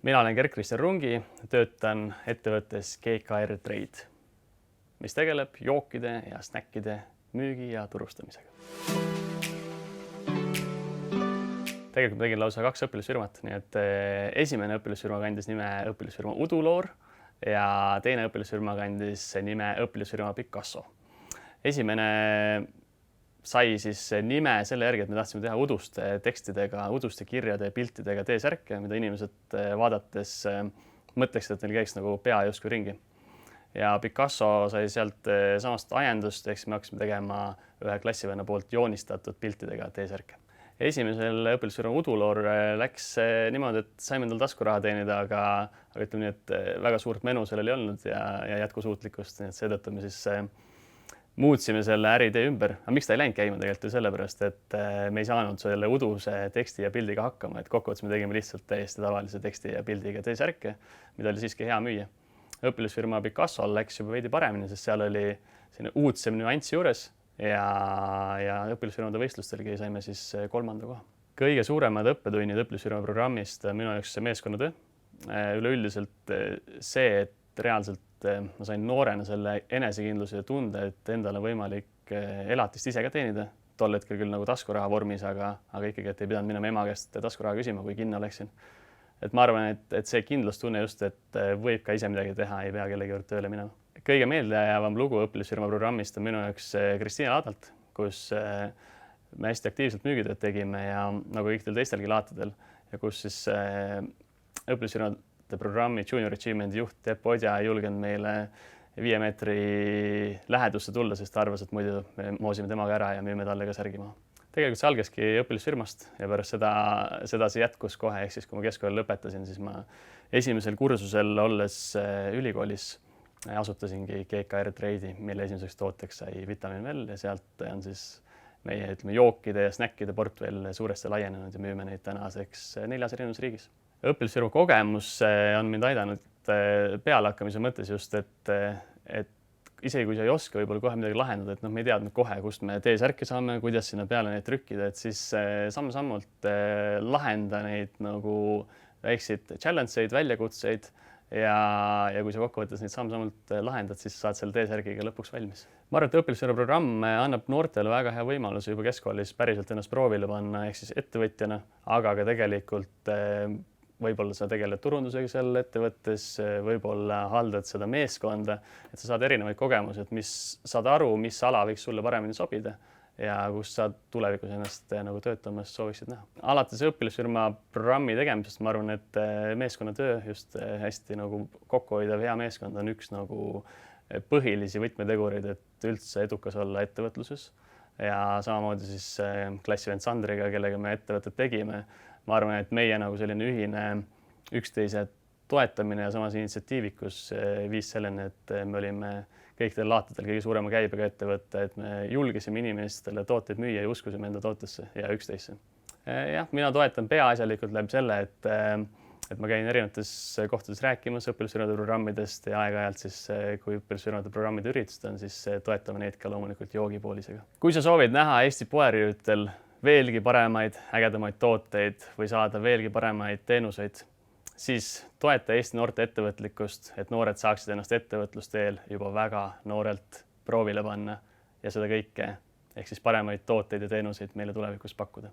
Mina olen Gerd-Kristjan Rungi, töötan ettevõttes GKR Trade, mis tegeleb jookide ja snäkkide müügi ja turustamisega. Tegelikult ma tegin lausa 2 õpilasfirmat, nii et esimene õpilasfirma kandis nime õpilasfirma Uduloor ja teine õpilasfirma kandis nime õpilasfirma Picasso. Esimene sai siis nime selle järgi, et me tahtsime teha uduste tekstidega, uduste kirjade ja piltidega T-särke, mida inimesed vaadates mõtleksid, et neil käiks nagu pea justkui ringi. Ja Picasso sai sealt samast ajendust, ehk me hakkasime tegema ühe klassivenna poolt joonistatud piltidega T-särke. Esimesel õpilasfirma Uduloor läks niimoodi, et saime endal taskuraha teenida, aga ütleme nii, et väga suurt menu sellel ei olnud ja jätkusuutlikkust, nii et seetõttu me siis muutsime selle äriidee ümber. Aga miks ta ei läinud käima tegelikult ju sellepärast, et me ei saanud selle uduse teksti ja pildiga hakkama, et kokkuvõttes me tegime lihtsalt täiesti tavalise teksti ja pildiga T-särke, mida oli siiski hea müüa. Õpilasfirma Picasso läks juba veidi paremini, sest seal oli selline uudsem nüanss juures ja õpilasfirmade võistlustelgi saime siis 3. koha. Kõige suuremad õppetunnid õpilasfirma programmist on minu jaoks meeskonnatöö. Üleüldiselt see, et reaalselt ma sain noorena selle enesekindluse ja tunde, et endal on võimalik elatist ise ka teenida. Tol hetkel küll nagu taskuraha vormis, aga ikkagi, et ei pidanud minema ema käest taskuraha küsima, kui kinno läksin. Et ma arvan, et see kindlustunne just, et võib ka ise midagi teha, ei pea kellegi juurde tööle minema. Kõige meeldejäävam lugu õpilasfirma programmist on minu jaoks Kristiina Laadalt, kus me hästi aktiivselt müügitööd tegime ja nagu kõikidel teistelgi laatidel ja kus siis õpilasfirmade programmi Junior Achievement juht Tepp Odja ei julgenud meile 5 meetri lähedusse tulla, sest ta arvas, et muidu me moosime temaga ära ja müüme talle ka särgi maha. Tegelikult see algaski õpilasfirmast ja pärast seda see jätkus kohe, ehk siis kui ma keskkooli lõpetasin, siis ma esimesel kursusel olles ülikoolis asutasingi GKR Trade'i, mille esimeseks tooteks sai Vitamin Well ja sealt on siis meie jookide ja snäkkide portfell suuresti laienenud ja müüme neid tänaseks 4 erinevas riigis. Õpilasfirma kogemus on mind aidanud pealehakkamise mõttes just, et isegi kui sa ei oska võib-olla kohe midagi lahendada, et me ei teadnud kohe, kust me T-särki saame, kuidas sinna peale neid trükkida, et siis samm-sammult lahenda neid nagu väikseid challenge'eid, väljakutseid ja kui sa kokkuvõttes neid samm-sammult lahendad, siis saad selle T-särgiga lõpuks valmis. Ma arvan, et õpilasfirma programm annab noortele väga hea võimaluse juba keskkoolis päriselt ennast proovile panna, ehk siis ettevõtjana, aga ka tegelikult võib-olla sa tegeled turundusega seal ettevõttes, võib-olla haldad seda meeskonda, et sa saad erinevaid kogemusi, et saad aru, mis ala võiks sulle paremini sobida ja kus sa tulevikus ennast nagu töötamas sooviksid näha. Alates õpilasfirma programmi tegemisest ma arvan, et meeskonnatöö just hästi nagu kokkuhoidav hea meeskond on üks nagu põhilisi võtmetegureid, et üldse edukas olla ettevõtluses ja samamoodi siis klassivend Sandriga, kellega me ettevõtted tegime. Ma arvan, et meie nagu selline ühine üksteise toetamine ja samas initsiatiivikus viis selleni, et me olime kõikidel laatadel kõige suurema käibega ettevõtte, et me julgesime inimestele tooteid müüa ja uskusime enda tootesse ja üksteisse. Jah, mina toetan peaasjalikult läbi selle, et ma käin erinevates kohtades rääkimas õpilasfirmade programmidest ja aeg-ajalt siis, kui õpilasfirmade programmide üritused on, siis toetame neid ka loomulikult joogipoolisega. Kui sa soovid näha Eesti poeriiulitel veelgi paremaid, ägedamaid tooteid või saada veelgi paremaid teenuseid, siis toeta Eesti noorte ettevõtlikkust, et noored saaksid ennast ettevõtlusteel juba väga noorelt proovile panna ja seda kõike, ehk siis paremaid tooteid ja teenuseid meile tulevikus pakkuda.